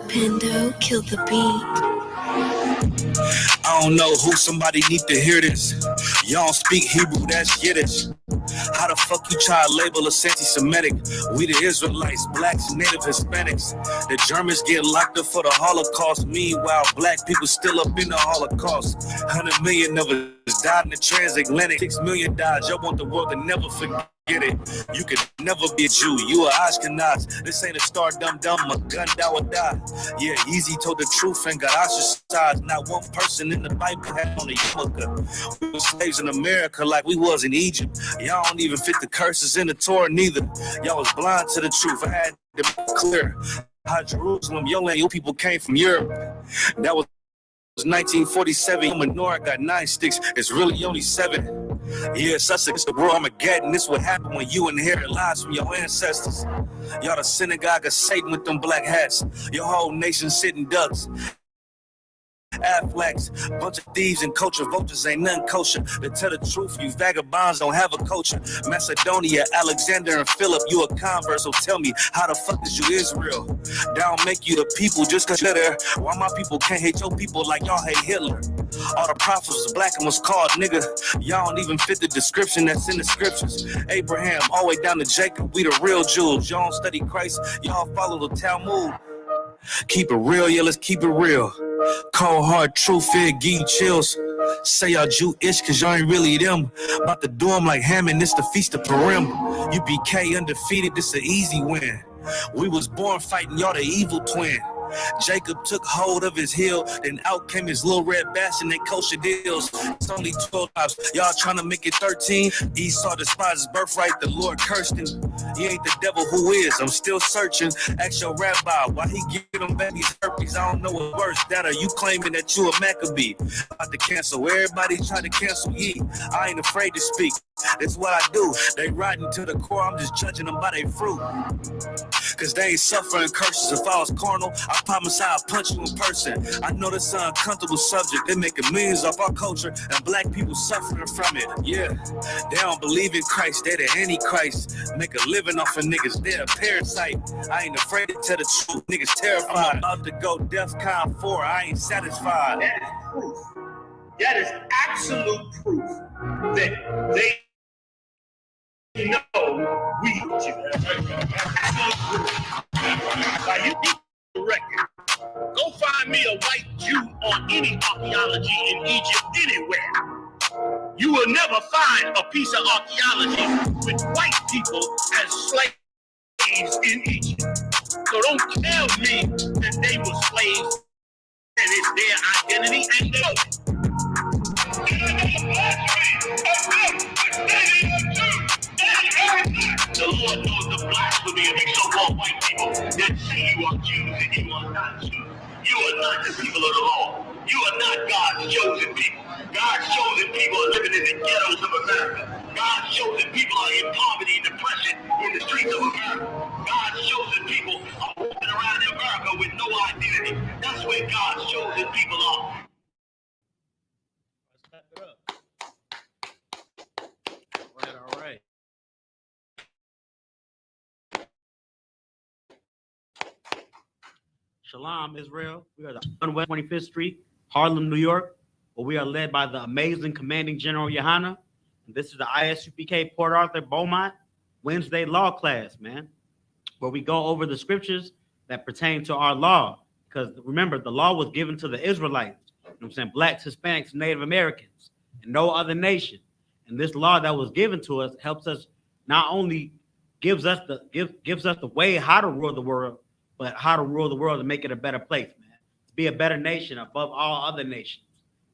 Pendo killed the beat. I don't know who somebody need to hear this. Y'all don't speak Hebrew, that's Yiddish. How the fuck you try to label us anti-Semitic? We the Israelites, blacks, native Hispanics. The Germans get locked up for the Holocaust. Meanwhile, black people still up in the Holocaust. 100 million of us died in the transatlantic. 6 million died. Y'all want the world to never forget it. You can never be a Jew. You are Ashkenaz. This ain't a star dumb. A gun die or die. Yeah, Easy told the truth and got ostracized. Not one person in the Bible had on a yarmulke. We were slaves in America like we was in Egypt. Y'all don't even fit the curses in the Torah neither. Y'all was blind to the truth. I had to be clear. How Jerusalem, your land, your people came from Europe. That was 1947. Menorah got 9 sticks. It's really only 7. Yeah, Sussex, the world Armageddon. This what happened when you inherit lies from your ancestors. Y'all the synagogue of Satan with them black hats. Your whole nation sitting ducks. Afflex, bunch of thieves and culture vultures ain't nothing kosher. To tell the truth, you vagabonds don't have a culture. Macedonia, Alexander, and Philip, you a convert, so tell me, how the fuck is you Israel? That don't make you the people just cause you're there. Why my people can't hate your people like y'all hate Hitler? All the prophets was black and was called nigga. Y'all don't even fit the description that's in the scriptures. Abraham, all the way down to Jacob, we the real Jews. Y'all don't study Christ, y'all follow the Talmud. Keep it real, yeah, let's keep it real. Cold hard truth, it give you chills. Say y'all Jewish cause y'all ain't really them. About to do them like Hammond, this the feast of Purim. UPK undefeated, this an easy win. We was born fighting, y'all the evil twin. Jacob took hold of his heel, then out came his little red bass and they kosher deals. It's only 12 lives, y'all trying to make it 13. Esau despised his birthright, the Lord cursed him. He ain't the devil, who is? I'm still searching. Ask your rabbi why he give them babies herpes. I don't know what's worse, that or you claiming that you a Maccabee. About to cancel, everybody trying to cancel ye. I ain't afraid to speak, that's what I do. They riding to the core, I'm just judging them by their fruit. Cause they ain't suffering curses. If I was carnal, I promise I'll punch you in person. I know this is an uncomfortable subject. They making millions off our culture and black people suffering from it. Yeah, they don't believe in Christ. They the Antichrist. Make a living off of niggas. They're a parasite. I ain't afraid to tell the truth. Niggas terrified. I'm about to go DEFCON 4. I ain't satisfied. That is proof. That is absolute proof that they know we you. Absolute proof. Now you keep the record. Go find me a white Jew on any archaeology in Egypt anywhere. You will never find a piece of archaeology with white people as slaves in Egypt. So don't tell me that they were slaves and it's their identity and they know it. The Lord knows the blasphemy of you so-called white people that say you are Jews and you are not Jews. You are not the people of the law. You are not God's chosen people. God's chosen people are living in the ghettos of America. God's chosen people are in poverty and depression in the streets of America. God's chosen people are walking around in America with no identity. That's where God's chosen people are. Let's clap it up. All right. Shalom, Israel. We are on West 25th Street, Harlem, New York, where we are led by the amazing commanding general YAHANNA. And this is the I.S.U.P.K. Port Arthur Beaumont Wednesday law class, man, where we go over the scriptures that pertain to our law. Because remember, the law was given to the Israelites, you know what I'm saying, blacks, Hispanics, Native Americans, and no other nation. And this law that was given to us helps us, not only gives us the way how to rule the world, but how to rule the world and make it a better place, man. To be a better nation above all other nations.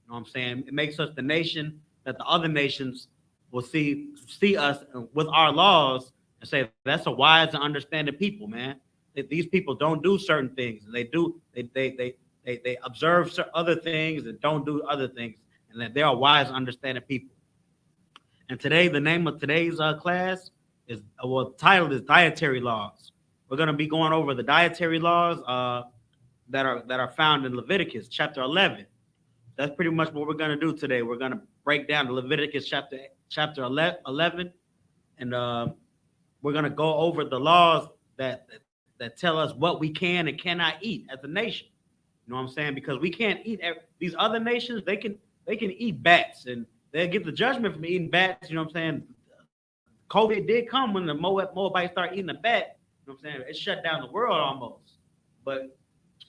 You know what I'm saying? It makes us the nation that the other nations will see us with our laws and say, that's a wise and understanding people, man. That these people don't do certain things. And they observe other things and don't do other things. And that they are wise and understanding people. And today, the name of today's class is, the title is Dietary Laws. We're going to be going over the dietary laws that are found in Leviticus chapter 11. That's pretty much what we're going to do today. We're going to break down the Leviticus chapter 11, and we're going to go over the laws that tell us what we can and cannot eat as a nation. You know what I'm saying? Because we can't eat these other nations. They can eat bats, and they'll get the judgment from eating bats. You know what I'm saying? COVID did come when the Moabites started eating the bat. You know what I'm saying? It shut down the world almost. But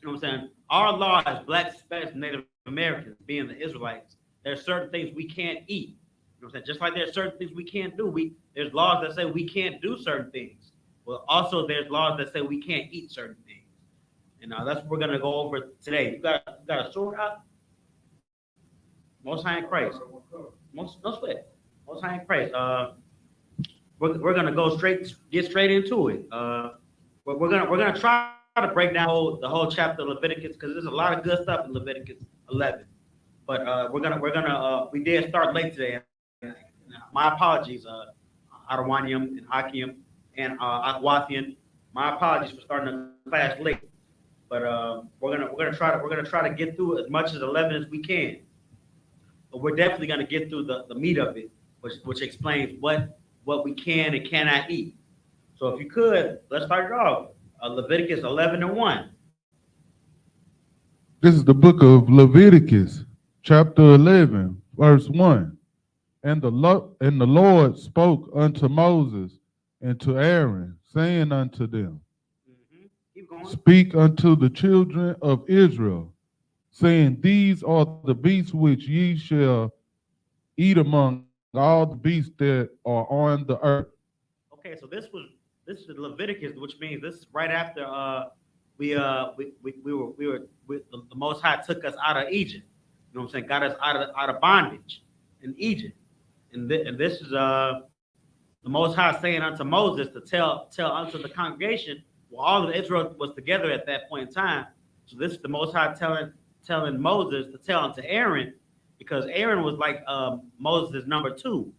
you know what I'm saying? Our law as Blacks, Hispanics, Native Americans, being the Israelites, there's certain things we can't eat. You know what I'm saying? Just like there's certain things we can't do. There's laws that say we can't do certain things. Well, also there's laws that say we can't eat certain things. And that's what we're gonna go over today. You got a sword out? Most High in Christ. No sweat. Most High in Christ. We're gonna get straight into it. We're gonna try to break down the whole chapter of Leviticus, because there's a lot of good stuff in Leviticus 11. But we did start late today. My apologies, Adawanium and Hakim and Akwathian. My apologies for starting the class late. But we're gonna try to get through as much as 11 as we can. But we're definitely gonna get through the meat of it, which explains what we can and cannot eat. So if you could, let's start it off. Leviticus 11:1. This is the book of Leviticus, chapter 11, verse 1. And the Lord spoke unto Moses and to Aaron, saying unto them, Keep going. Speak unto the children of Israel, saying, These are the beasts which ye shall eat among all the beasts that are on the earth. Okay, so this is Leviticus, which means this is right after the Most High took us out of Egypt. You know what I'm saying? Got us out of bondage in Egypt, and this is the Most High saying unto Moses to tell unto the congregation. Well, all of Israel was together at that point in time. So this is the Most High telling Moses to tell unto Aaron, because Aaron was like Moses' number 2. You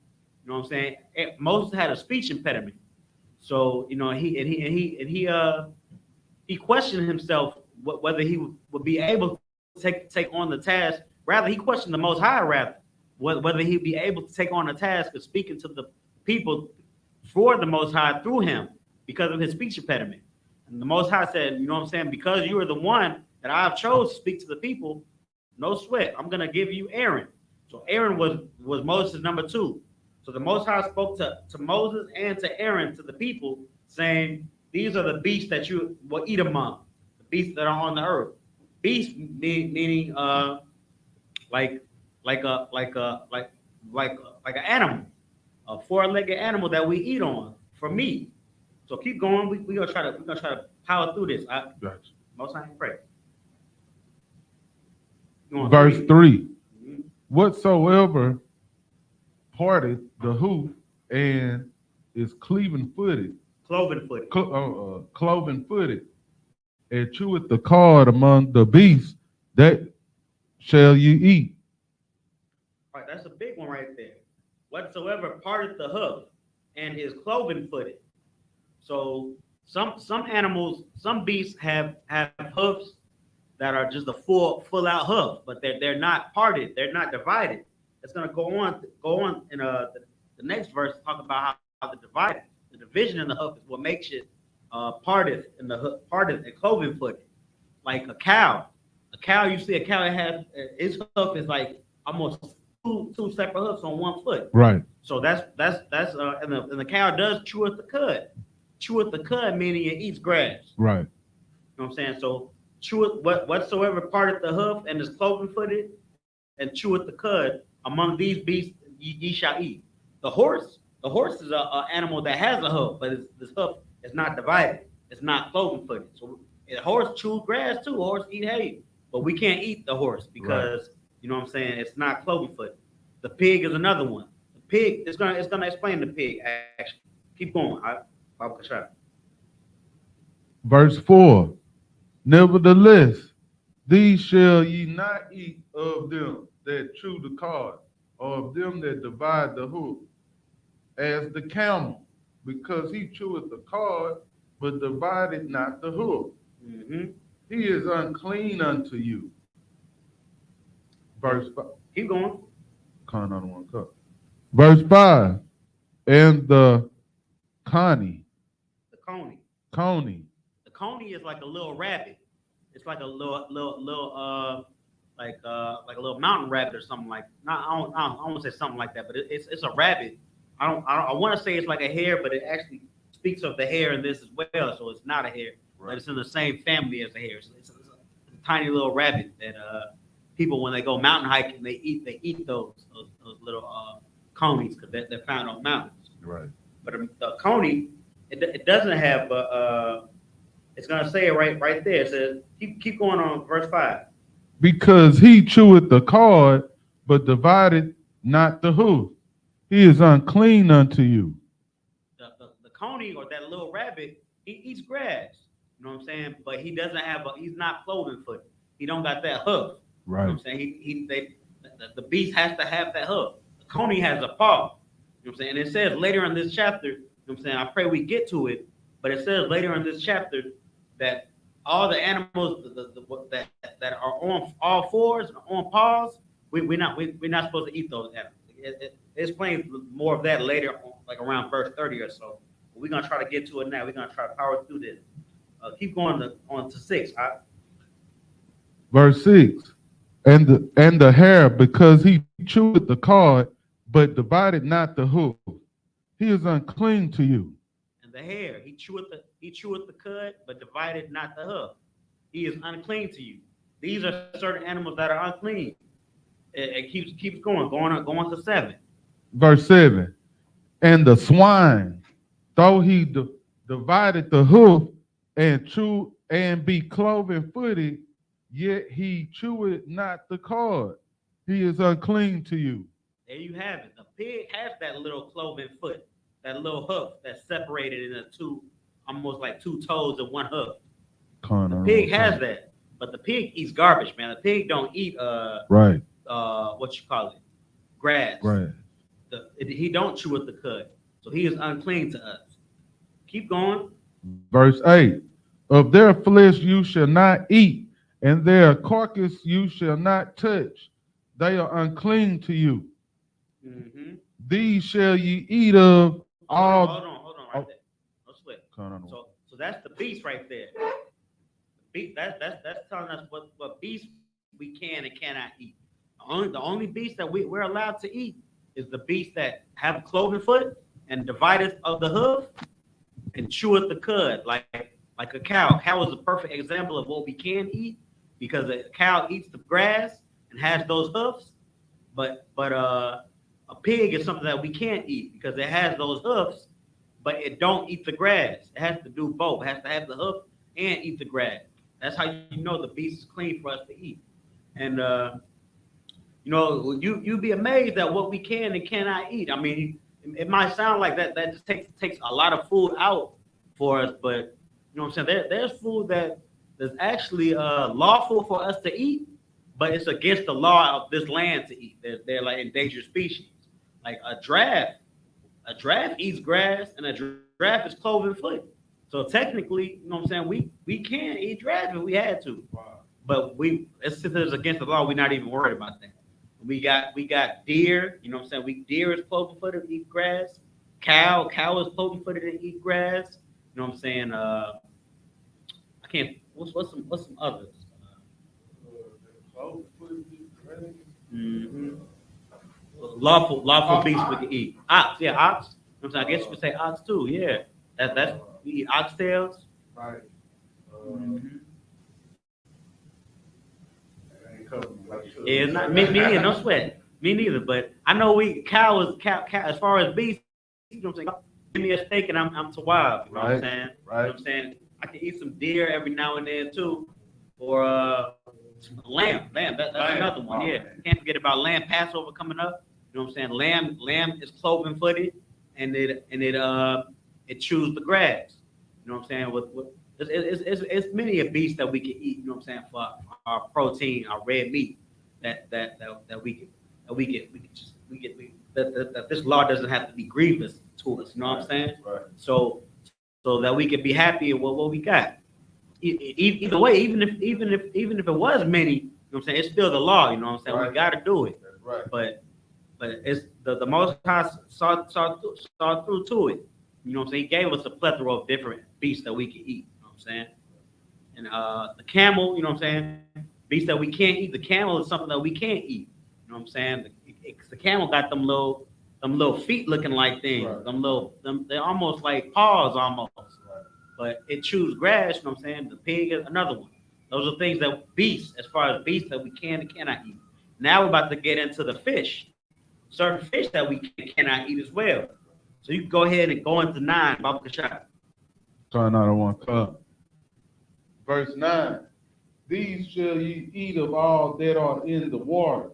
know what I'm saying? Moses had a speech impediment. So, you know, he questioned himself whether he would be able to take on the task. Rather, he questioned the Most High, whether he'd be able to take on the task of speaking to the people for the Most High through him because of his speech impediment. And the Most High said, you know what I'm saying? Because you are the one that I've chose to speak to the people, no sweat, I'm going to give you Aaron. So Aaron was Moses' number 2. So the Most High spoke to Moses and to Aaron, to the people, saying, these are the beasts that you will eat among, the beasts that are on the earth. Beast meaning like an animal, a 4-legged animal that we eat on for meat. So keep going. We're gonna try to power through this. Gotcha. Most High pray. Verse 3. Whatsoever parted the hoof and is cloven-footed, and cheweth the cud among the beasts, that shall you eat. All right, that's a big one right there. Whatsoever parted the hoof and is cloven-footed. So some animals, some beasts have hoofs that are just a full out hoof, but they're not parted, they're not divided. It's gonna go on in the next verse to talk about how the division in the hoof is what makes it parted in the hoof, parted and cloven-footed. Like a cow. You see a cow that has its hoof is like almost two separate hoofs on one foot. Right. So that's and the cow does cheweth the cud. Cheweth the cud meaning it eats grass. Right. You know what I'm saying? So cheweth whatsoever parted the hoof and is cloven-footed and cheweth the cud among these beasts ye shall eat. The horse is an animal that has a hoof, but this hoof is not divided. It's not cloven-footed. So a horse chew grass too. A horse eat hay, but we can't eat the horse because you know what I'm saying. It's not cloven-footed. The pig is another one. The pig it's gonna explain the pig actually. Keep going. Verse 4. Nevertheless, these shall ye not eat of them that chew the cud, or of them that divide the hoof, as the camel, because he cheweth the cud but divided not the hoof. Mm-hmm. He is unclean unto you. Verse 5. Keep going. Con on one cup. Verse 5. And the coney. The coney. Coney. The coney is like a little rabbit. It's like a little like a little mountain rabbit or something like. Not I don't want to say something like that, but it's a rabbit. I want to say it's like a hare, but it actually speaks of the hare in this as well. So it's not a hare, but it's in the same family as a hare. So it's a tiny little rabbit that people when they go mountain hiking they eat those little conies because they're found on mountains. Right. But the coney it doesn't have it's gonna say it right there. It says keep going on verse 5. Because he cheweth the cud, but divided not the hoof. He is unclean unto you. The coney or that little rabbit, he eats grass. You know what I'm saying? But he doesn't have he's not cloven footed. He don't got that hoof. Right. You know what I'm saying? The beast has to have that hoof. The coney has a paw. You know what I'm saying? And it says later in this chapter, you know what I'm saying? I pray we get to it, but it says later in this chapter that all the animals that are on all fours and on paws, we're not supposed to eat those animals. It explains more of that later, like around verse 30 or so. But we're gonna try to get to it now. We're gonna try to power through this. Keep going on to 6. Verse 6. And the hare, because he cheweth the cud, but divided not the hoof. He is unclean to you. And the hare, he cheweth the cud, but divided not the hoof. He is unclean to you. These are certain animals that are unclean. It keeps going to 7. Verse 7. And the swine, though he divided the hoof and chew and be cloven footed, yet he cheweth not the cud. He is unclean to you. There you have it. The pig has that little cloven foot, that little hoof that's separated into two, almost like two toes and one hoof. The pig has that, but the pig eats garbage, man. The pig don't eat right. What you call it, grass. Right. He don't chew with the cud, so he is unclean to us. Keep going. Verse 8. Of their flesh you shall not eat, and their carcass you shall not touch. They are unclean to you. Mm-hmm. These shall ye eat of all. Hold on, right there. No sweat. So that's the beast right there. That's telling us what beast we can and cannot eat. The only beast that we're allowed to eat is the beast that have a cloven foot and divideth of the hoof and cheweth the cud like a cow. Cow is a perfect example of what we can eat because a cow eats the grass and has those hoofs, but a pig is something that we can't eat because it has those hoofs, but it don't eat the grass. It has to do both. It has to have the hoof and eat the grass. That's how you know the beast is clean for us to eat. And you'd be amazed at what we can and cannot eat. I mean, it might sound like that just takes a lot of food out for us, but you know what I'm saying? There's food that is actually lawful for us to eat, but it's against the law of this land to eat. They're like endangered species. Like a giraffe eats grass, and a giraffe is cloven foot. So technically, you know what I'm saying, we can eat giraffe if we had to. Wow. But since it's against the law, we're not even worried about that. We got deer, you know what I'm saying? Deer is cloven footed and eat grass. Cow is cloven footed and eat grass. You know what I'm saying? I can't. What's some others? Mm-hmm. Lawful beasts we can eat. Ox. You know what I'm saying? I guess you could say ox too. Yeah, that's we eat oxtails. Right. Mm-hmm. Yeah, not me neither. No sweat. Me neither. But I know cow as far as beef. You know what I'm saying? Give me a steak and I'm to wild. You know what I'm saying? Right. You know what I'm saying? I can eat some deer every now and then too, or some lamb. That's another one. Yeah, can't forget about lamb. Passover coming up. You know what I'm saying? Lamb is cloven footed, and it chews the grass. You know what I'm saying? It's many a beast that we can eat. You know what I'm saying? For our protein, our red meat that this law doesn't have to be grievous to us. You know what I'm saying? Right. So so that we can be happy with what we got. Either way, even if it was many, you know what I'm saying, it's still the law. You know what I'm saying? Right. We got to do it. That's right. But it's the Most High saw through to it. You know what I'm saying? He gave us a plethora of different beasts that we can eat. You know what I'm saying? And the camel, you know what I'm saying? Beasts that we can't eat. The camel is something that we can't eat. You know what I'm saying? The camel got them little feet looking like things. Right. They're almost like paws almost. Right. But it chews grass. You know what I'm saying? The pig is another one. Those are things that beasts, as far as beasts that we can and cannot eat. Now we're about to get into the fish. Certain fish that we cannot eat as well. So you can go ahead and go into 9, Baba Kashab. Turn out one cup. Verse 9. These shall ye eat of all that are in the water,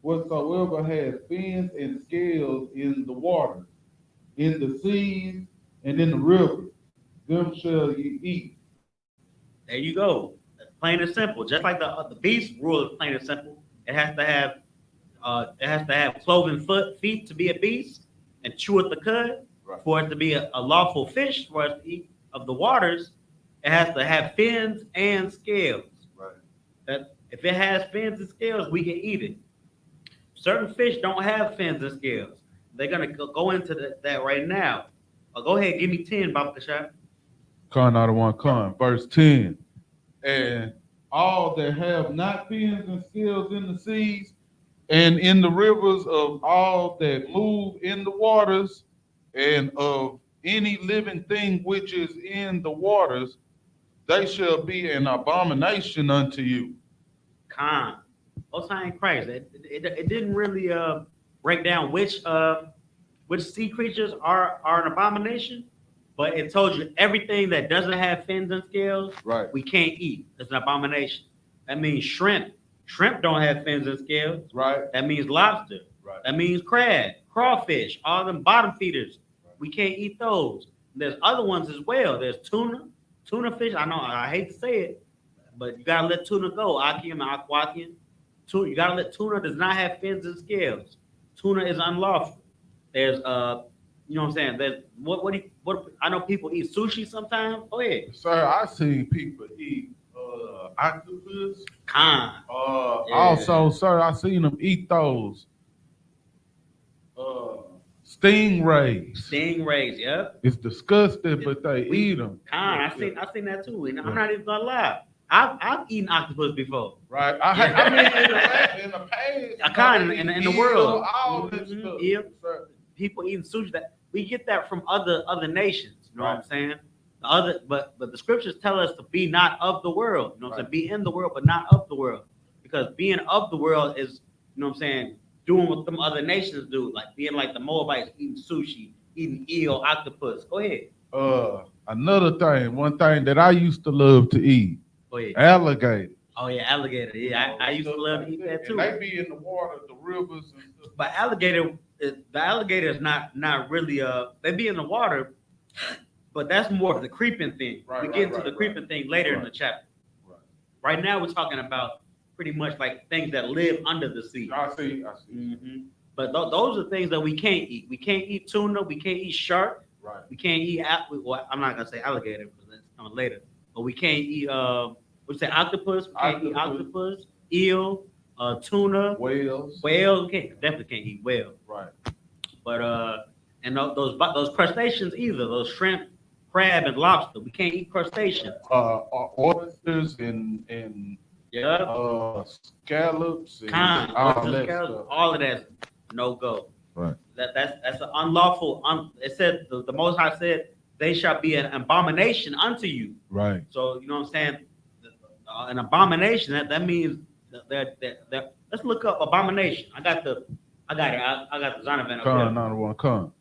whatsoever has fins and scales in the water, in the seas and in the rivers, them shall ye eat. There you go. Plain and simple. Just like the beast rule is plain and simple. It has to have cloven feet to be a beast and cheweth the cud. Right. For it to be a lawful fish for us to eat of the waters, it has to have fins and scales. Right. That if it has fins and scales, we can eat it. Certain fish don't have fins and scales. They're gonna go into that right now. Go ahead, give me 10, Baba Kashab. Con out of one con. Verse 10. And all that have not fins and scales in the seas and in the rivers, of all that move in the waters, and of any living thing which is in the waters, they shall be an abomination unto you. Con. Most High in Christ. It didn't really break down which sea creatures are an abomination, but it told you everything that doesn't have fins and scales, Right. we can't eat. It's an abomination. That means shrimp. Shrimp don't have fins and scales. Right. That means lobster. Right. That means crab, crawfish, all them bottom feeders. Right. We can't eat those. There's other ones as well. There's tuna fish. I know I hate to say it, but you gotta let tuna go. Akium and aquatium. You gotta let tuna does not have fins and scales. Tuna is unlawful. There's you know what I'm saying? There's what I know people eat sushi sometimes. Go ahead. Sir, I seen people eat octopus. Con. Yeah. Also, sir, I seen them eat those stingrays. Stingrays, yep. It's disgusting, but they eat them. Con, I seen that too. And I'm not even gonna lie. I've eaten octopus before. Right. I mean, in the past. I kind of in the world. All this stuff. Yeah. Sir. People eating sushi, that we get that from other nations. You know what I'm saying? But the scriptures tell us to be not of the world. You know what I'm saying? Be in the world, but not of the world. Because being of the world is, you know what I'm saying, doing what them other nations do, like being like the Moabites, eating sushi, eating eel, octopus. Go ahead. Another thing, one thing that I used to love to eat, Go ahead. alligator. Oh yeah, alligator. Yeah, I used to love to eat that too. And they be in the water, the rivers and stuff. But the alligator is not really they be in the water, but that's more of the creeping thing. We get into the creeping thing later in the chapter. Right now we're talking about pretty much like things that live under the sea. I see. Mm-hmm. But those are things that we can't eat. We can't eat tuna. We can't eat shark. Right. We can't eat. Well, I'm not gonna say alligator because that's coming later. But we can't eat. What'd you say? Octopus. We can't eat octopus. Eel. Tuna. Whales. Definitely can't eat whale. Right. But and those crustaceans either. Those shrimp, crab, and lobster. We can't eat crustaceans. Oysters and scallops and all of that's no go. Right. That's an unlawful. It said the Most High said they shall be an abomination unto you. Right. So you know what I'm saying. An abomination. That means that. Let's look up abomination. I got it. I got the Zonovan. Come.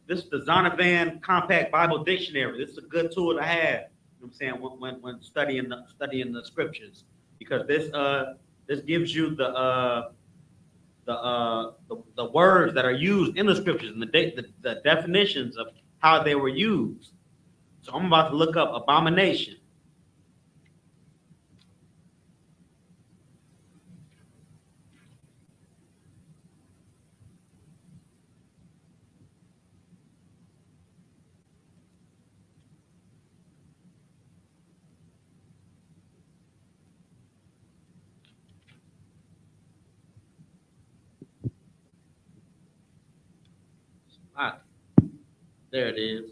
This is the Zonovan Compact Bible Dictionary. This is a good tool to have. You know what I'm saying when studying the scriptures, because this gives you the words that are used in the scriptures and the definitions of how they were used. So I'm about to look up abomination. Ah, there it is.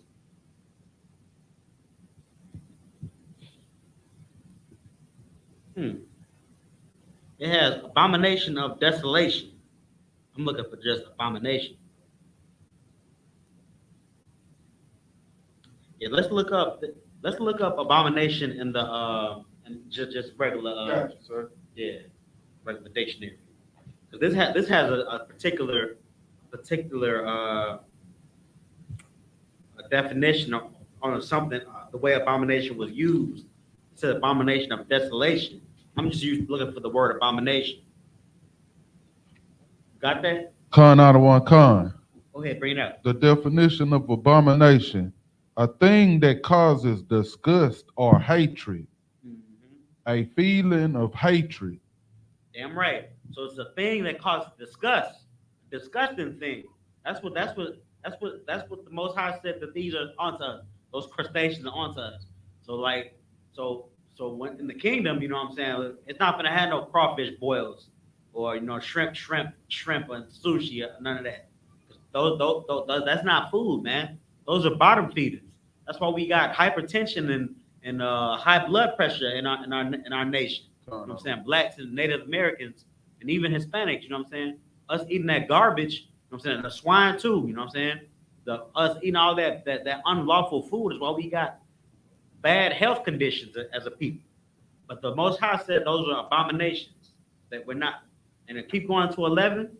It has abomination of desolation. I'm looking for just abomination. Yeah, let's look up abomination in the and just regular Gotcha, sir. yeah, regular dictionary. Because this has a particular a definition on something, the way abomination was used. It said abomination of desolation. I'm just looking for the word abomination. Got that? Con out of one con. Go ahead, bring it up. The definition of abomination: a thing that causes disgust or hatred, a feeling of hatred. Damn right. So it's a thing that causes disgust, disgusting thing. That's what the Most High said that these are onto us. Those crustaceans are onto us. So like, so when in the kingdom, you know what I'm saying, it's not gonna have no crawfish boils or shrimp and sushi, or none of that. Those that's not food, man. Those are bottom feeders. That's why we got hypertension and high blood pressure in our nation. You know what I'm saying? Blacks and Native Americans and even Hispanics, you know what I'm saying? Us eating that garbage, you know what I'm saying? The swine too, you know what I'm saying? Us eating all that unlawful food is why we got bad health conditions as a people. But the Most High said those are abominations that we're not. And it keep going to 11.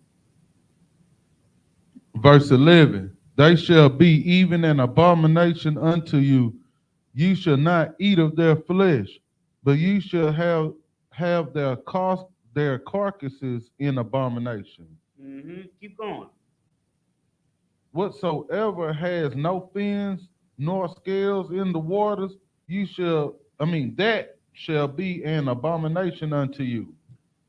Verse 11: they shall be even an abomination unto you. You shall not eat of their flesh, but you shall have their carcasses in abomination. Keep going. Whatsoever has no fins nor scales in the waters, that shall be an abomination unto you.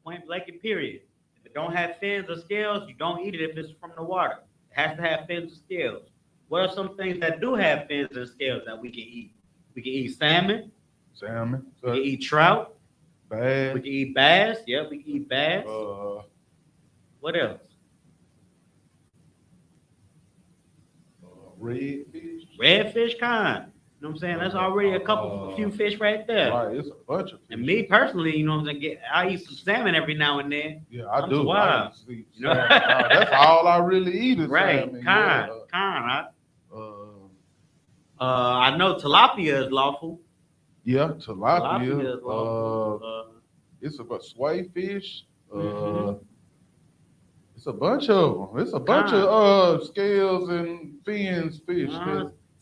Point blank and period. If it don't have fins or scales, you don't eat it if it's from the water. It has to have fins and scales. What are some things that do have fins and scales that we can eat? We can eat salmon. Salmon. We can eat trout. Bass. We can eat bass. Yeah, we can eat bass. What else? Redfish. Redfish kind. You know what I'm saying? That's already a few fish right there. Right, it's a bunch of fish. And me personally, you know what I'm saying? I eat some salmon every now and then. Yeah, I do. Wild. You know? That's all I really eat is right. salmon. Right. I know tilapia is lawful. Yeah, tilapia. Is lawful. It's a sway fish. It's a bunch of them. It's a bunch of scales and fins fish.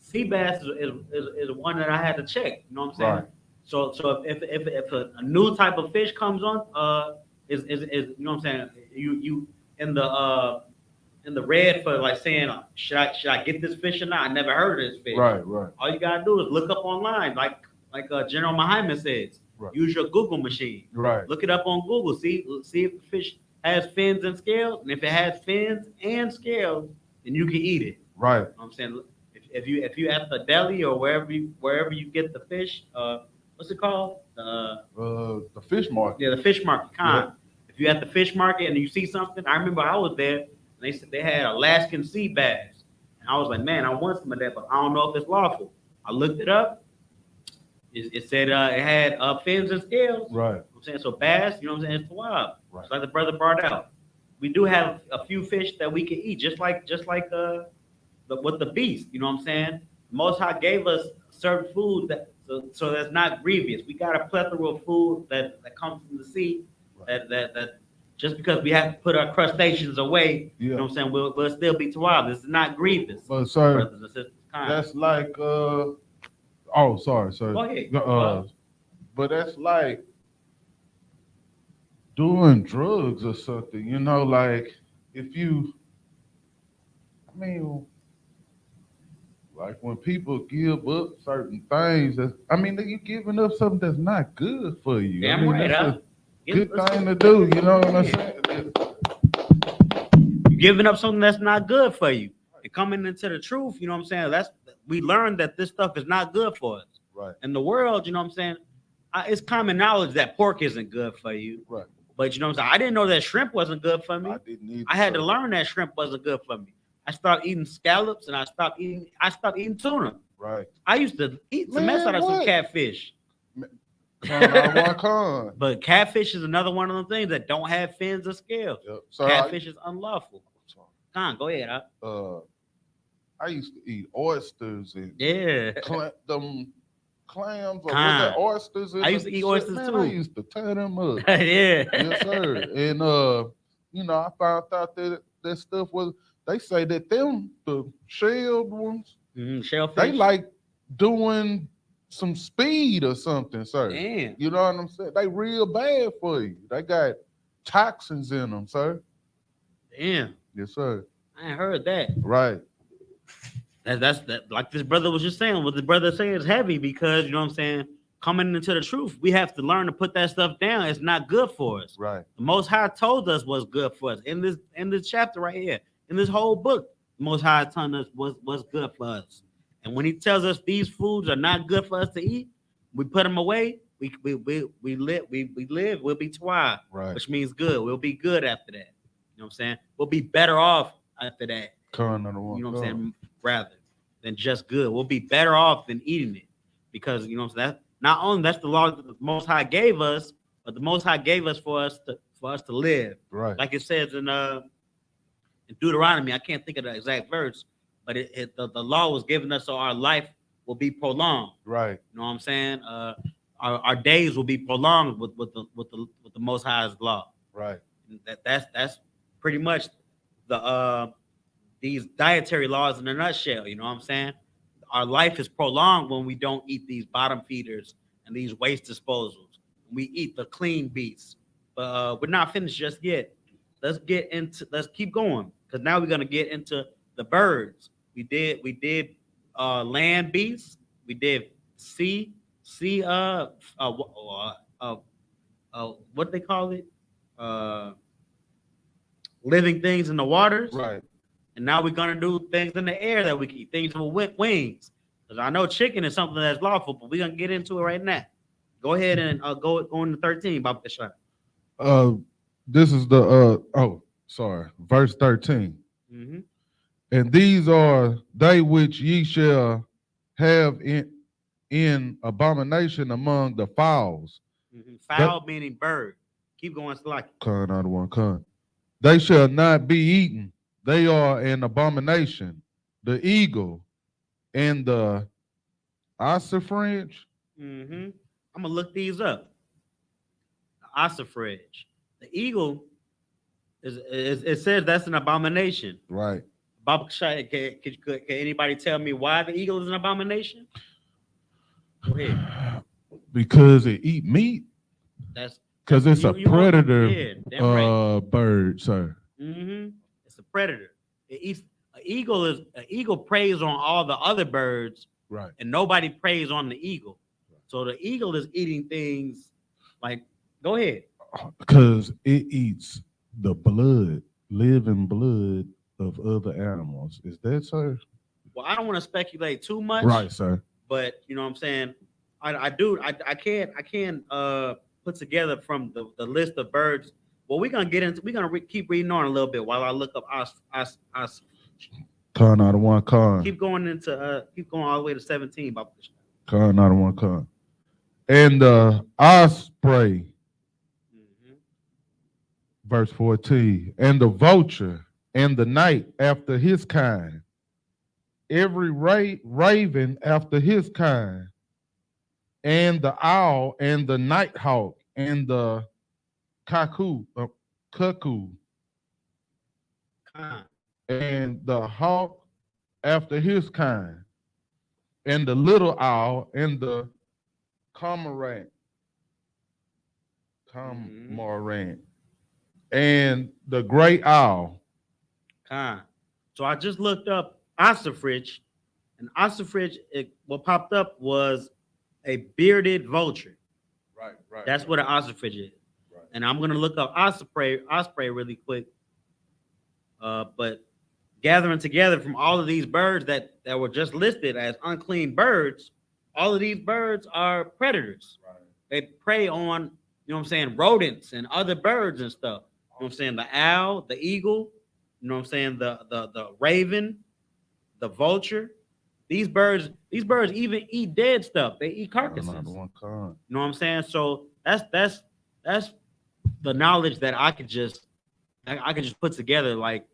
Sea bass is one that I had to check. You know what I'm saying? Right. So if a new type of fish comes on, is you know what I'm saying? You in the red for like saying should I get this fish or not? I never heard of this fish. Right. All you gotta do is look up online, like General Muhammad says. Right. Use your Google machine. Right. Look it up on Google. See if the fish has fins and scales, and if it has fins and scales, then you can eat it. Right. You know what I'm saying, if you at the deli or wherever you get the fish, what's it called? The fish market. Yeah, the fish market. Yeah. If you at the fish market and you see something, I remember I was there and they said they had Alaskan sea bass, and I was like, man, I want some of that, but I don't know if it's lawful. I looked it up. It said it had fins and scales. Right. You know what I'm saying, so bass, you know what I'm saying, it's wild. Right. It's like the brother brought out. We do have a few fish that we can eat, just like with the beast. You know what I'm saying? Most High gave us certain food so that's not grievous. We got a plethora of food that comes from the sea. Right. That just because we have to put our crustaceans away, you know what I'm saying, we'll still be wild. This is not grievous. But sir, brothers and sisters. That's like sorry. Go ahead. But that's like doing drugs or something, you know, like if you, like when people give up certain things, you're giving up something that's not good for you. Damn right, that's a good thing to do, you know what I'm saying? You're giving up something that's not good for you. And coming into the truth, you know what I'm saying? We learned that this stuff is not good for us. Right. In the world, you know what I'm saying? It's common knowledge that pork isn't good for you. Right. But you know what I'm saying? I didn't know that shrimp wasn't good for me. I didn't either. I had to learn that shrimp wasn't good for me. I stopped eating scallops and I stopped eating tuna. Right. I used to eat the mess Man, out of some what? catfish. Con out of one con. But catfish is another one of them things that don't have fins or scales. Yep. So Catfish is unlawful. Go ahead. I used to eat oysters and Yeah. them clams or was Con. that oysters? I used to eat oysters Man, too. I used to tear them up. Yeah. Yes, sir. And you know, I found out that that stuff was. They say that the shelled ones, Shellfish. they like doing some speed or something, sir. Damn. You know what I'm saying? They real bad for you. They got toxins in them, sir. Damn. Yes, sir. I ain't heard that. Right. That's like this brother was just saying. What the brother saying is heavy because you know what I'm saying. Coming into the truth, we have to learn to put that stuff down. It's not good for us. Right. The Most High told us what's good for us in this chapter right here. In this whole book, the Most High told us what's good for us. And when He tells us these foods are not good for us to eat, we put them away. We live. We'll be twice, Right. which means good. We'll be good after that. You know what I'm saying? We'll be better off after that. Con out of one. You know what I'm saying? Rather than just good, we'll be better off than eating it because you know what I'm saying. Not only that's the law that the Most High gave us, but the Most High gave us for us to live. Right. Like it says in Deuteronomy, I can't think of the exact verse, but the law was given us so our life will be prolonged. Right. You know what I'm saying? Our days will be prolonged with the Most High's law. Right. That's pretty much these dietary laws in a nutshell. You know what I'm saying? Our life is prolonged when we don't eat these bottom feeders and these waste disposals. We eat the clean beasts. But we're not finished just yet. Let's keep going because now we're gonna get into the birds. We did land beasts. We did sea what they call it? Living things in the waters. Right. And now we're gonna do things in the air that we can eat, things with wings. Because I know chicken is something that's lawful, but we're gonna get into it right now. Go ahead and go into 13, Baba Kashai. This is the verse 13. Mm-hmm. And these are they which ye shall have in abomination among the fowls. Mm-hmm. Fowl meaning bird. Keep going, Slack. Con out of one con. They shall not be eaten. They are an abomination. The eagle and the ossifrage. Mm-hmm. I'm gonna look these up. The ossifrage. The eagle it says that's an abomination. Right. Baba Kashai, can anybody tell me why the eagle is an abomination? Go ahead. Because it eat meat. That's because it's a predator right. Bird, sir. Mm-hmm. It's a predator. It eats. An eagle preys on all the other birds, right? And nobody preys on the eagle. Right. So the eagle is eating things like. Go ahead. Because it eats the blood, living blood of other animals. Is that, sir? Well, I don't want to speculate too much. Right, sir. But you know what I'm saying? I can't put together from the list of birds. Well, we're gonna get into. We're gonna keep reading on a little bit while I look up us. Con out of one con. Keep going all the way to 17. Con out of one con. And the osprey. Mm-hmm. Verse 14. And the vulture and the night after his kind. Every raven after his kind. And the owl and the nighthawk and the cuckoo. And the hawk after his kind. And the little owl and the cormorant. And the great owl. So I just looked up ossifrage, and ossifrage, what popped up was a bearded vulture. Right. That's what an ossifrage is. Right. And I'm gonna look up osprey really quick. But gathering together from all of these birds that were just listed as unclean birds, all of these birds are predators. Right. They prey on, you know what I'm saying, rodents and other birds and stuff. You know what I'm saying? The owl, the eagle, You know what I'm saying? The raven, the vulture. These birds even eat dead stuff. They eat carcasses. You know what I'm saying? So that's the knowledge that I could just put together, like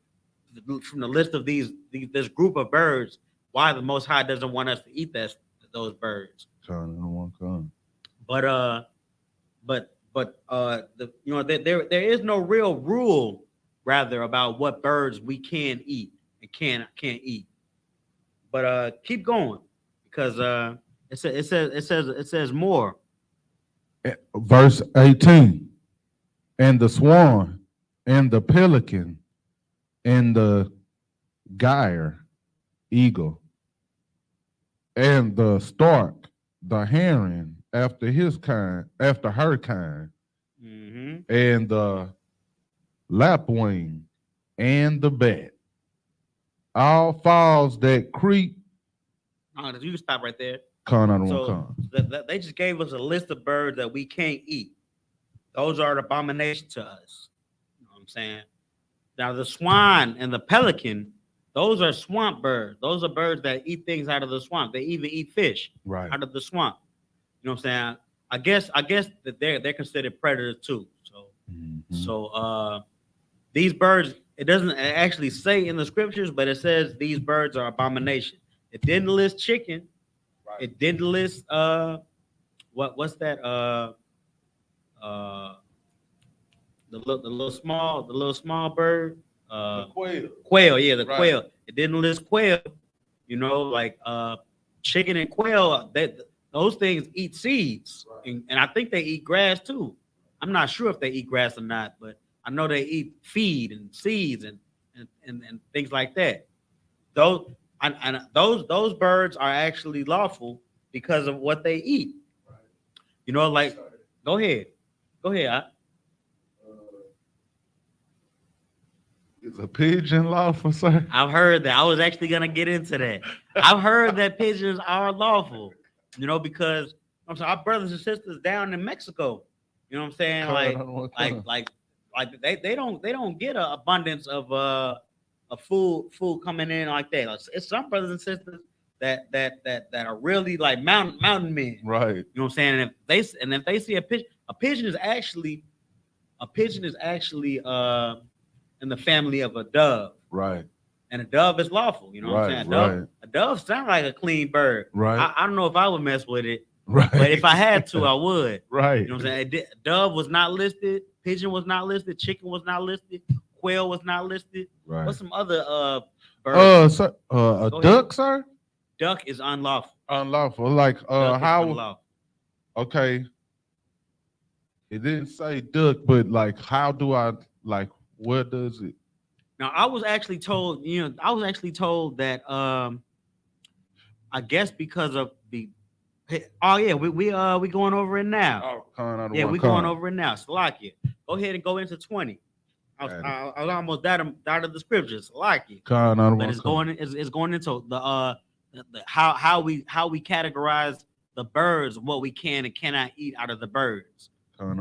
from the list of this group of birds, why the Most High doesn't want us to eat those birds. But there is no real rule, rather, about what birds we can eat and can't eat. But keep going, because it says more. Verse 18, and the swan, and the pelican, and the gyre, eagle, and the stork, the heron, after her kind, and the lapwing, and the bat, all fowls that creep. You can stop right there. They just gave us a list of birds that we can't eat. Those are an abomination to us. You know what I'm saying? Now, the swan and the pelican, those are swamp birds. Those are birds that eat things out of the swamp. They even eat fish out of the swamp. You know what I'm saying? I guess that they're considered predators too. So these birds, it doesn't actually say in the scriptures, but it says these birds are abomination. It didn't list chicken. Right. It didn't list what's that? The little small bird. The quail. Quail, yeah, the quail. It didn't list quail. You know, like chicken and quail. Those things eat seeds, and I think they eat grass too. I'm not sure if they eat grass or not, but I know they eat feed and seeds and things like that. Those birds are actually lawful because of what they eat. You know, like go ahead. Is a pigeon lawful, sir? I've heard that. I was actually gonna get into that. I've heard that pigeons are lawful. You know, because I'm sorry, our brothers and sisters down in Mexico. You know what I'm saying? Like they don't get an abundance of food coming in like that. Like, it's some brothers and sisters that are really like mountain men. Right. You know what I'm saying? And if they see a pigeon is actually in the family of a dove. Right. And a dove is lawful. You know what I'm saying? A dove sounds like a clean bird. Right. I don't know if I would mess with it. Right. But if I had to, I would. Right. You know what I'm saying? Dove was not listed. Pigeon was not listed. Chicken was not listed. Quail was not listed. Right. What's some other birds? Sir, a duck, sir? Duck is unlawful. Unlawful. Like how? Unlawful. Okay. It didn't say duck, but like, how do I like? What does it? Now, I was actually told that I guess because of the we going over it now. We're going over it now. Salakia. Go ahead and go into 20. I was almost out of the scriptures. Salakia. But it's going into the how we categorize the birds, what we can and cannot eat out of the birds. So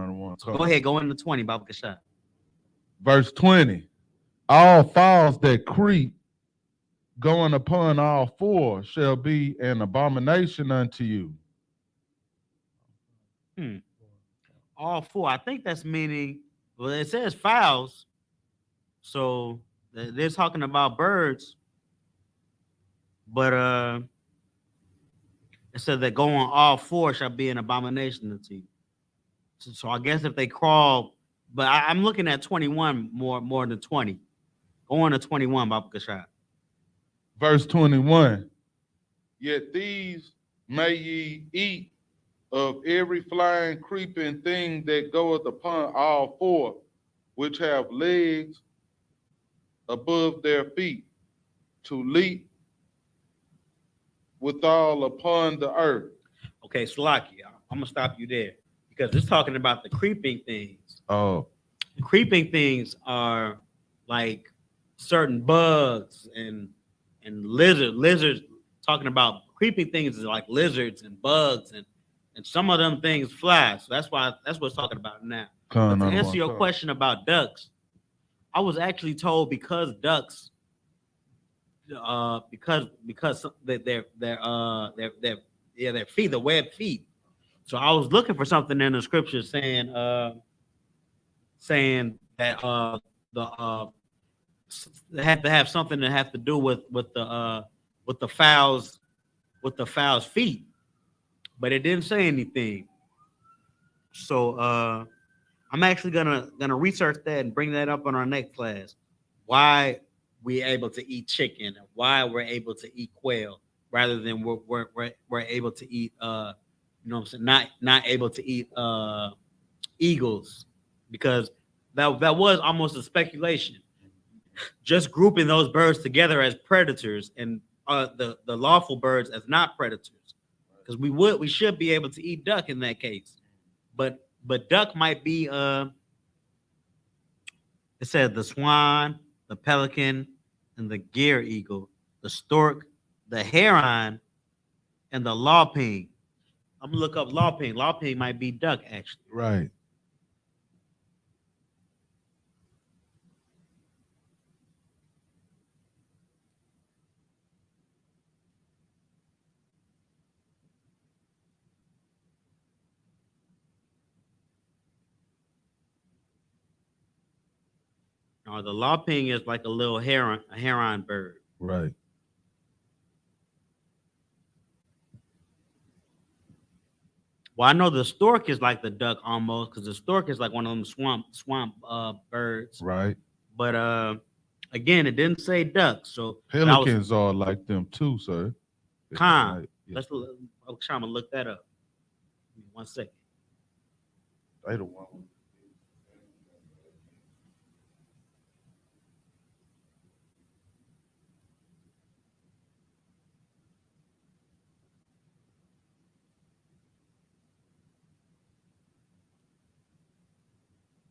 go ahead, go into 20, Baba Kashan. Verse 20. All fowls that creep, going upon all four, shall be an abomination unto you. All four. I think that's meaning, well, it says fowls. So they're talking about birds. But it says that going all four shall be an abomination unto you. So I guess if they crawl, but I'm looking at 21 more than 20. Go on to 21, Baba Kashan. Verse 21. Yet these may ye eat of every flying, creeping thing that goeth upon all four, which have legs above their feet, to leap withal upon the earth. Okay, Salakia, I'm gonna stop you there because it's talking about the creeping things. Oh, the creeping things are like certain bugs and lizards. Talking about creeping things is like lizards and bugs and some of them things fly. So that's what it's talking about now. To answer your question about ducks, I was actually told because ducks, because their feet, the webbed feet. So I was looking for something in the scripture saying that they had to have something that have to do with the fowls feet, but it didn't say anything. So I'm actually gonna research that and bring that up on our next class. Why we're able to eat chicken and why we're able to eat quail rather than we're able to eat you know what I'm saying, not able to eat eagles, because that was almost a speculation. Just grouping those birds together as predators and the lawful birds as not predators, because we should be able to eat duck in that case, but duck might be it said the swan, the pelican, and the gear eagle, the stork, the heron, and the lawping. I'm gonna look up lawping. Lawping might be duck actually. Right. Or the lawping is like a little heron bird. Right. Well, I know the stork is like the duck almost, because the stork is like one of them swamp birds. Right. But again, it didn't say duck. So Pelicans are like them too, sir. Con. Yeah. I'm trying to look that up. 1 second. They the one.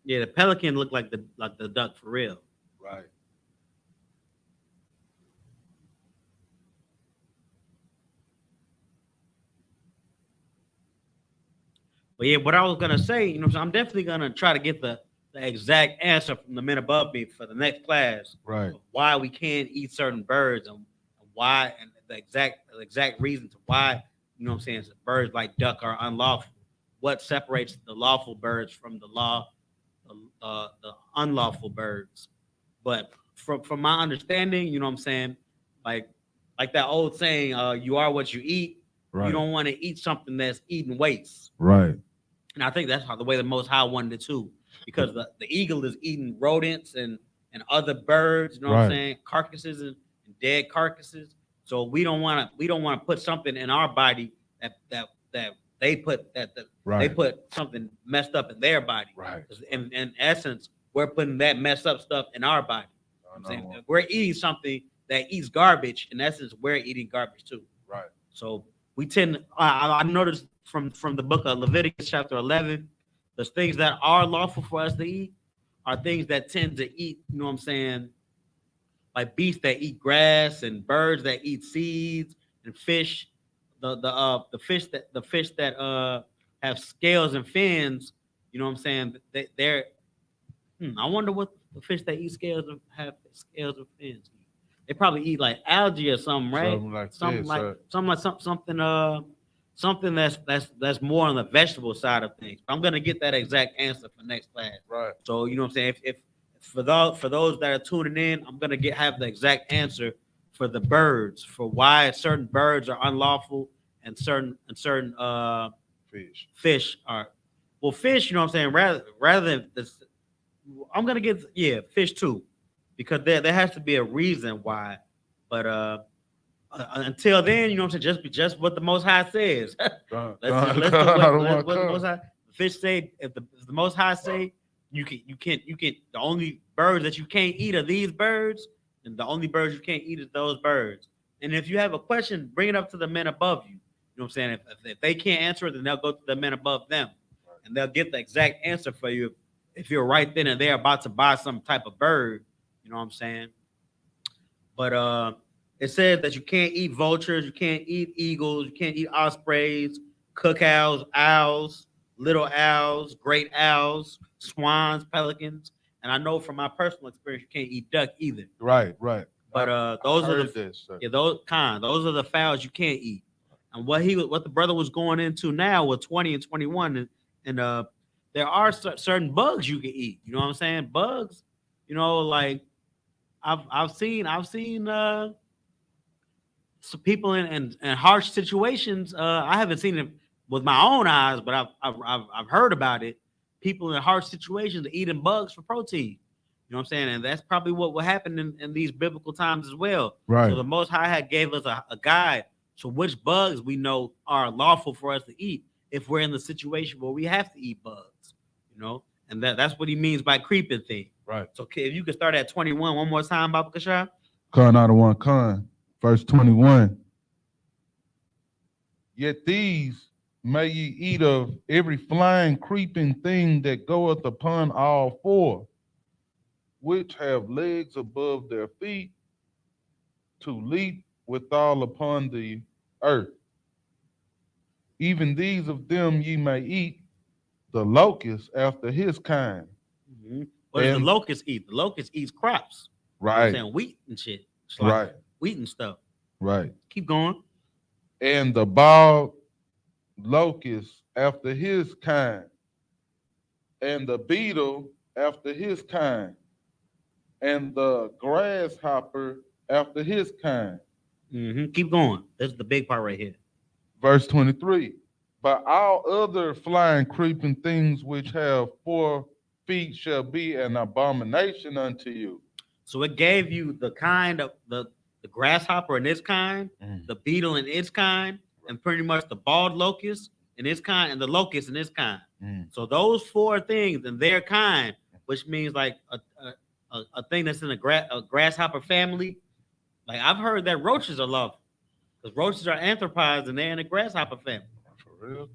Yeah, the pelican looked like the duck for real. Right. But yeah, what I was gonna say, you know, I'm definitely gonna try to get the exact answer from the men above me for the next class. Right. Why we can't eat certain birds and why, and the exact reason to why, you know what I'm saying, birds like duck are unlawful. What separates the lawful birds from the unlawful birds? But from my understanding, you know what I'm saying, like that old saying, you are what you eat. Right. You don't want to eat something that's eating waste. Right. And I think that's how the way the Most High wanted it too, because the eagle is eating rodents and other birds, you know what I'm saying, carcasses and dead carcasses. So we don't want to put something in our body that they put they put something messed up in their body. Right. In essence, we're putting that messed up stuff in our body. If we're eating something that eats garbage, in essence, we're eating garbage too. Right. So we tend. I noticed from the book of Leviticus chapter 11, the things that are lawful for us to eat are things that tend to eat. You know what I'm saying? Like beasts that eat grass and birds that eat seeds and fish. The fish that have scales and fins. You know what I'm saying? They're. I wonder what the fish that eat scales and have scales and fins. They probably eat like algae or something, right? Something that's more on the vegetable side of things. I'm gonna get that exact answer for next class. Right. So you know what I'm saying. If for those that are tuning in, I'm gonna have the exact answer for the birds, for why certain birds are unlawful and certain fish are. Well, fish, you know what I'm saying. Rather than this, I'm gonna get fish too, because there has to be a reason why. But until then, you know what I'm saying, just what the Most High says. Let's do what the Most High. The fish say, if the Most High say you can the only birds that you can't eat are these birds, and the only birds you can't eat is those birds. And if you have a question, bring it up to the men above you. You know what I'm saying? If they can't answer it, then they'll go to the men above them, and they'll get the exact answer for you. If you're right then and there about to buy some type of bird, you know what I'm saying? But it says that you can't eat vultures, you can't eat eagles, you can't eat ospreys, cook owls, little owls, great owls, swans, pelicans, And I know from my personal experience, you can't eat duck either. Right. But those are those are the fowls you can't eat. And what the brother was going into now with 20 and 21, and there are certain bugs you can eat. You know what I'm saying? Bugs, you know, like I've seen some people in harsh situations. I haven't seen it with my own eyes, but I've heard about it. People in harsh situations eating bugs for protein. You know what I'm saying? And that's probably what will happen in these biblical times as well. Right. So the Most High had gave us a guide to which bugs we know are lawful for us to eat if we're in the situation where we have to eat bugs. You know, and that's what he means by creeping thing. Right. So if you could start at 21 one more time, Baba Kashaf. Con out of one con, verse 21. Yet these may ye eat of every flying, creeping thing that goeth upon all four, which have legs above their feet, to leap withal upon the earth. Even these of them ye may eat, the locust after his kind. Mm-hmm. What does the locust eat? The locust eats crops. Right. You know what I'm saying? Wheat and shit. Like right. Wheat and stuff. Right. Keep going. And the bald locust after his kind, and the beetle after his kind, and the grasshopper after his kind. Mm-hmm. Keep going. That's the big part right here. Verse 23. But all other flying, creeping things which have 4 feet shall be an abomination unto you. So it gave you the kind of the grasshopper in its kind, the beetle in its kind, and pretty much the bald locust in its kind, and the locust in its kind. So those 4 things in their kind, which means like a thing that's in a grasshopper family. Like I've heard that roaches are lawful because roaches are anthropods and they're in a grasshopper family. For real?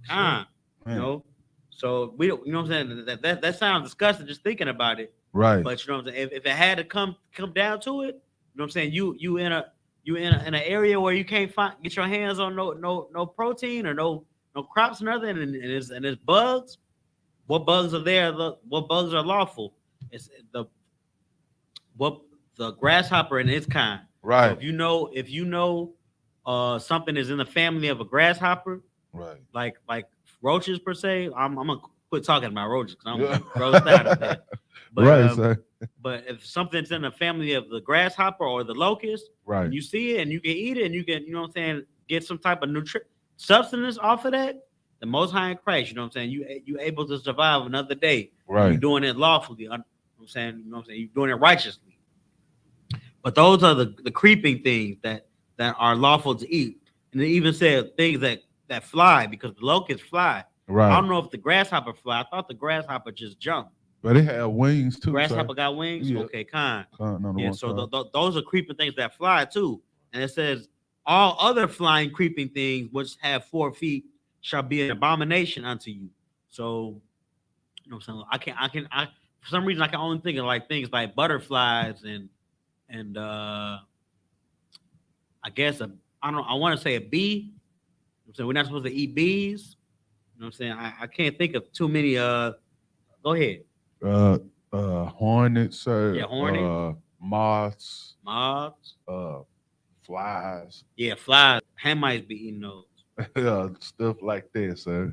You know, so we don't. You know what I'm saying? That sounds disgusting just thinking about it. Right. But you know what I'm saying? If it had to come down to it, you know what I'm saying? You in an area where you can't get your hands on no protein or no crops or nothing, and it's bugs. What bugs are there? What bugs are lawful? It's the grasshopper and its kind. Right. So if you know something is in the family of a grasshopper, right? Like roaches per se. I'm gonna quit talking about roaches because I'm grossed out of that. But, right, sir. But if something's in the family of the grasshopper or the locust, right, and you see it and you can eat it and you can, you know what I'm saying, get some type of substance off of that, the Most High in Christ, you know what I'm saying, you able to survive another day. Right. You're doing it lawfully. You know what I'm saying? You're doing it righteously. But those are the creeping things that are lawful to eat. And they even said things that fly, because the locusts fly. Right. I don't know if the grasshopper fly. I thought the grasshopper just jumped. But it had wings too. Grasshopper got wings? Yeah. Okay, yeah, so those are creeping things that fly too. And it says, all other flying creeping things which have 4 feet shall be an abomination unto you. So, you know what I'm saying? I for some reason I can only think of like things like butterflies and I guess I want to say a bee. So we're not supposed to eat bees. You know what I'm saying? I can't think of too many go ahead. Hornets, sir. Yeah, hornets. Moths. Flies. Yeah, flies. Hamites be eating those. Yeah, stuff like that, sir.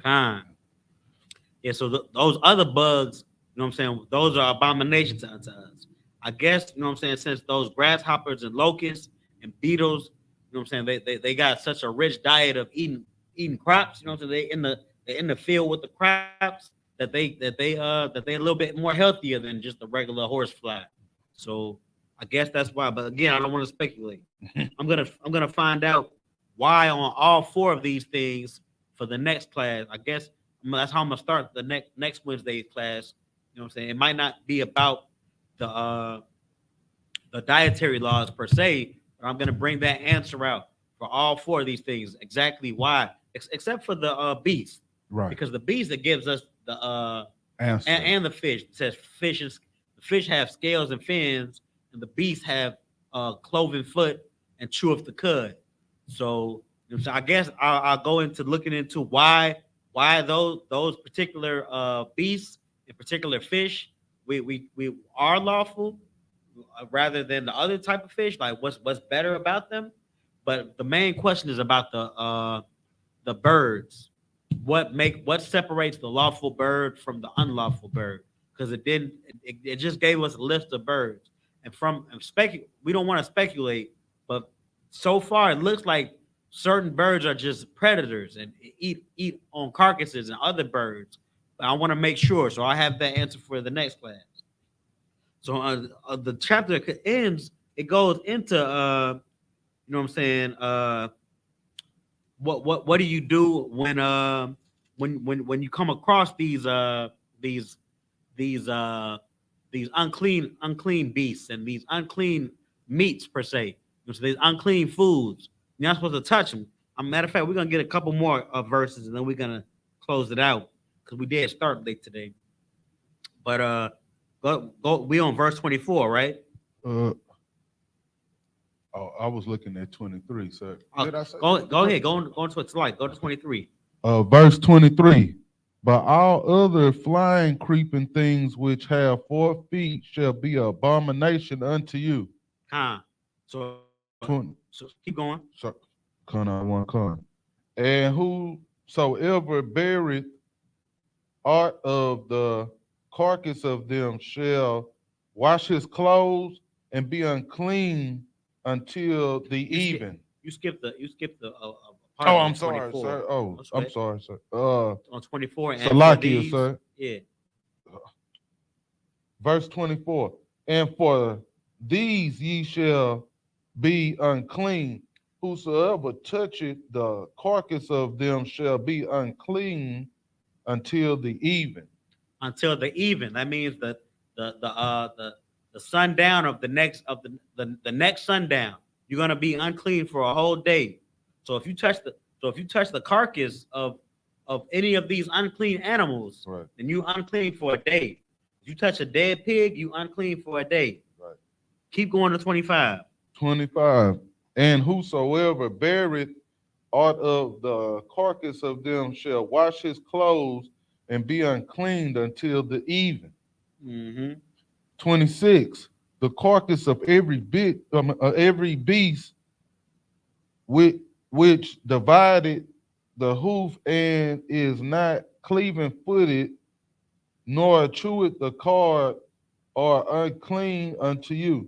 Yeah, so those other bugs, you know what I'm saying, those are abominations unto us. I guess, you know what I'm saying, since those grasshoppers and locusts and beetles, you know what I'm saying, they got such a rich diet of eating crops, you know what I'm saying, they're in the field with the crops, that they a little bit more healthier than just a regular horsefly. So I guess that's why. But again, I don't want to speculate. I'm gonna find out why on all 4 of these things for the next class. I guess that's how I'm gonna start the next Wednesday class. You know what I'm saying? It might not be about the dietary laws per se, but I'm gonna bring that answer out for all 4 of these things. Exactly why, except for the beast, right? Because the beast that gives us the answer. And the fish. It says fish have scales and fins, and the beasts have cloven foot and cheweth the cud. So I guess I'll go into looking into why those particular beasts and particular fish we are lawful rather than the other type of fish. Like what's better about them? But the main question is about the birds. What separates the lawful bird from the unlawful bird? Because it just gave us a list of birds, and we don't want to speculate, but so far it looks like certain birds are just predators and eat on carcasses and other birds. But I want to make sure, so I have that answer for the next class. So the chapter ends. It goes into you know what I'm saying. What do you do when you come across these these unclean beasts and these unclean meats per se? So these unclean foods. You're not supposed to touch them. Matter of fact, we're gonna get a couple more verses and then we're gonna close it out because we did start late today. But go. We on verse 24, right? I was looking at 23, sir. Did I say go ahead. Go on to its light. Go to 23. Verse 23. But all other flying, creeping things which have 4 feet shall be an abomination unto you. So 20. So keep going. So, and whosoever buried aught of the carcass of them shall wash his clothes and be unclean until the even. You skipped the part of I'm sorry, 24. Sir. Oh, I'm sorry, sir. On 24 and Salakia, sir. Yeah. Verse 24. And for these ye shall be unclean. Whosoever toucheth the carcass of them shall be unclean until the even. Until the even. That means the sundown of the next sundown. You're gonna be unclean for a whole day. So if you touch the carcass of any of these unclean animals, right, then you unclean for a day. If you touch a dead pig, you unclean for a day. Right. Keep going to 25. 25. And whosoever buried aught of the carcass of them shall wash his clothes and be unclean until the even. 26. The carcass of every beast which divided the hoof and is not cleaving footed, nor cheweth the card, are unclean unto you.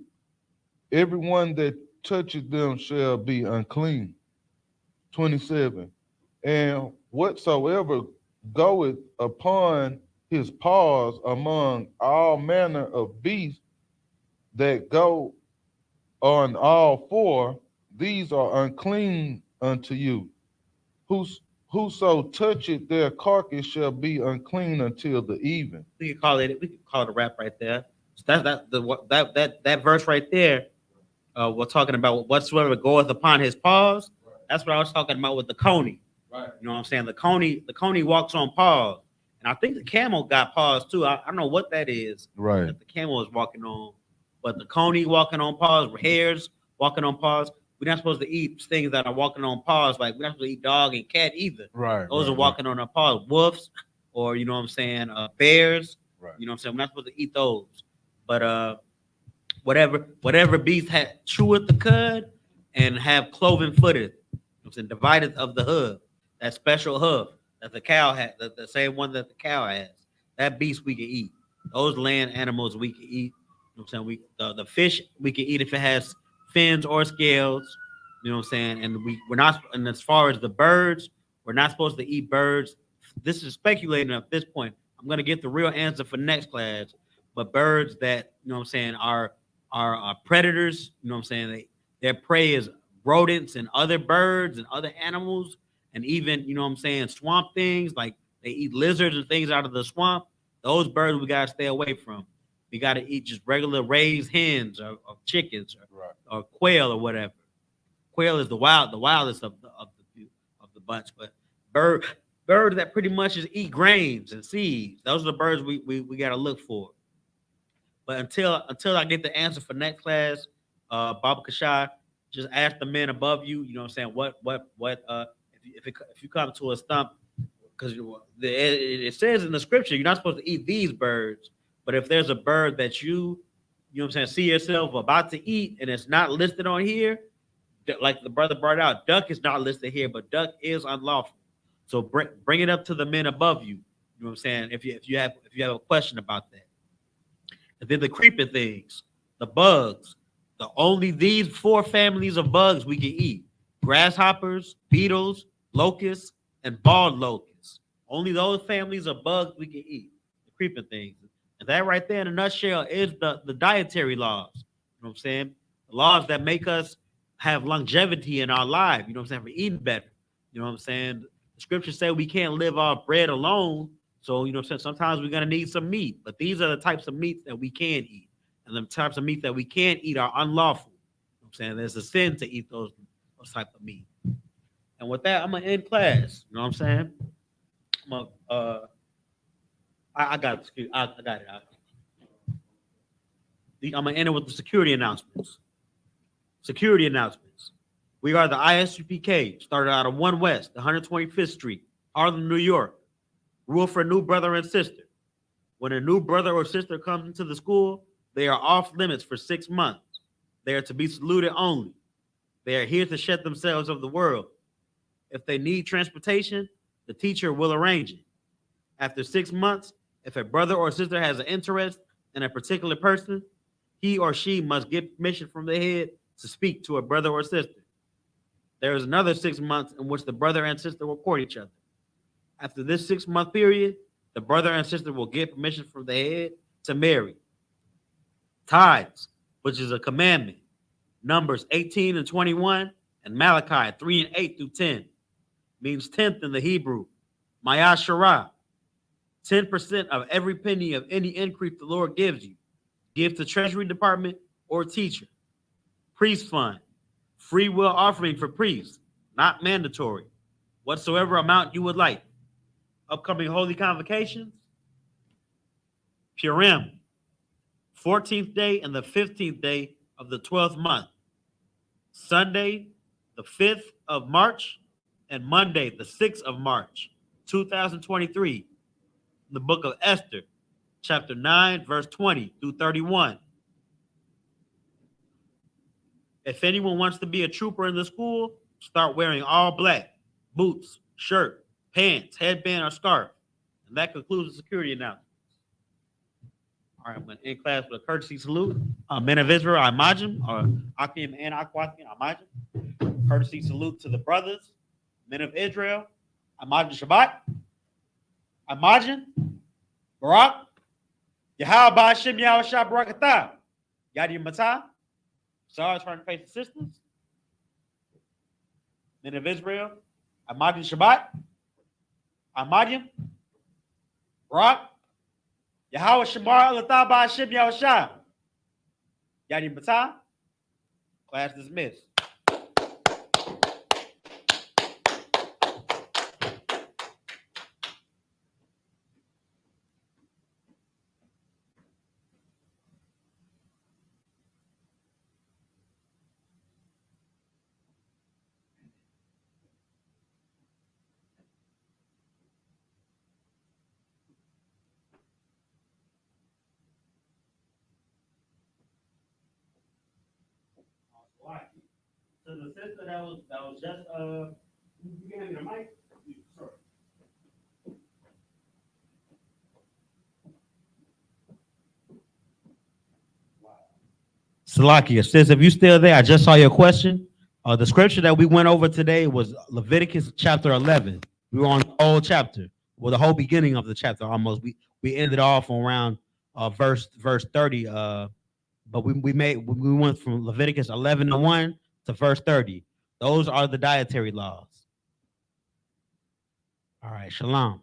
Everyone that toucheth them shall be unclean. 27. And whatsoever goeth upon his paws among all manner of beasts that go on all 4, these are unclean unto you. Whoso toucheth their carcass shall be unclean until the even. We could call it a wrap right there. So that verse right there. We're talking about whatsoever goeth upon his paws. That's what I was talking about with the coney. Right. You know what I'm saying? The coney walks on paws. And I think the camel got paws too. I don't know what that is. Right. That the camel is walking on. But the coney walking on paws, hares walking on paws. We're not supposed to eat things that are walking on paws. Like we're not supposed to eat dog and cat either. Right. Those are walking on their paws. Wolves, or you know what I'm saying, bears. Right. You know what I'm saying? We're not supposed to eat those. But whatever beast cheweth the cud and have cloven footed, you know what I'm saying, divided of the hoof, that special hoof that the cow has, the same one that the cow has. That beast we can eat. Those land animals we can eat. You know what I'm saying? The fish we can eat if it has fins or scales. You know what I'm saying? And we're not. And as far as the birds, we're not supposed to eat birds. This is speculating at this point. I'm gonna get the real answer for next class. But birds that, you know what I'm saying, are predators. You know what I'm saying? Their prey is rodents and other birds and other animals, and even, you know what I'm saying, swamp things, like they eat lizards and things out of the swamp. Those birds we gotta stay away from. We gotta eat just regular raised hens or chickens or quail or whatever. Quail is the wildest of the bunch, but birds that pretty much just eat grains and seeds. Those are the birds we gotta look for. But until I get the answer for next class, Baba Kashai, just ask the men above you. You know what I'm saying? What if you come to a stump, because it says in the scripture you're not supposed to eat these birds, But if there's a bird that you know what I'm saying, see yourself about to eat and it's not listed on here, like the brother brought out, duck is not listed here, but duck is unlawful. So bring it up to the men above you. You know what I'm saying? If you have a question about that. And then the creeping things, the bugs, only these 4 families of bugs we can eat: grasshoppers, beetles, locusts, and bald locusts. Only those families of bugs we can eat. The creeping things. And that right there in a nutshell is the dietary laws. You know what I'm saying? The laws that make us have longevity in our life. You know what I'm saying? For eating better. You know what I'm saying? The scriptures say we can't live off bread alone. So, you know what I'm saying? Sometimes we're going to need some meat. But these are the types of meats that we can eat. And the types of meat that we can't eat are unlawful. You know what I'm saying? There's a sin to eat those type of meat. And with that, I'm going to end class. You know what I'm saying? I got it. I'm going to end it with the security announcements. Security announcements. We are the I.S.U.P.K, started out of 1 West, 125th Street, Harlem, New York. Rule for a new brother and sister. When a new brother or sister comes into the school, they are off limits for 6 months. They are to be saluted only. They are here to shed themselves of the world. If they need transportation, the teacher will arrange it. After 6 months, if a brother or sister has an interest in a particular person, he or she must get permission from the head to speak to a brother or sister. There is another 6 months in which the brother and sister will court each other. After this 6-month period, the brother and sister will get permission from the head to marry. Tithes, which is a commandment, Numbers 18 and 21, and Malachi 3 and 8 through 10, means 10th in the Hebrew. Mayashara, 10% of every penny of any increase the Lord gives you. Give to Treasury Department or teacher. Priest fund, free will offering for priests, not mandatory. Whatsoever amount you would like. Upcoming holy convocations, Purim, 14th day and the 15th day of the 12th month. Sunday, the 5th of March, and Monday, the 6th of March, 2023. The book of Esther, chapter 9, verse 20 through 31. If anyone wants to be a trooper in the school, start wearing all black, boots, shirt, pants, headband, or scarf. And that concludes the security announcements. All right, I'm going to end class with a courtesy salute. Men of Israel, I imagine, or Akim and Akwakim, I imagine. Courtesy salute to the brothers, men of Israel. I imagine Shabbat. I imagine Barak. Yahweh Ba'ashem Yahweh Shah Barakatah. Yadi Matah. Sorry, trying to face assistance. Men of Israel. I imagine Shabbat. Amadim, Barak, Yahweh Shamar Alatah Ba'ashem Yahweh Shah. Yadi Matah. Class dismissed. To the sister that was just you gave me the mic. Sorry. Salakia says, if you still there, I just saw your question. The scripture that we went over today was Leviticus chapter 11. We were on the whole chapter, well, the whole beginning of the chapter almost. We ended off on around verse 30. But we went from Leviticus 11:1 to verse 30. Those are the dietary laws. All right, shalom.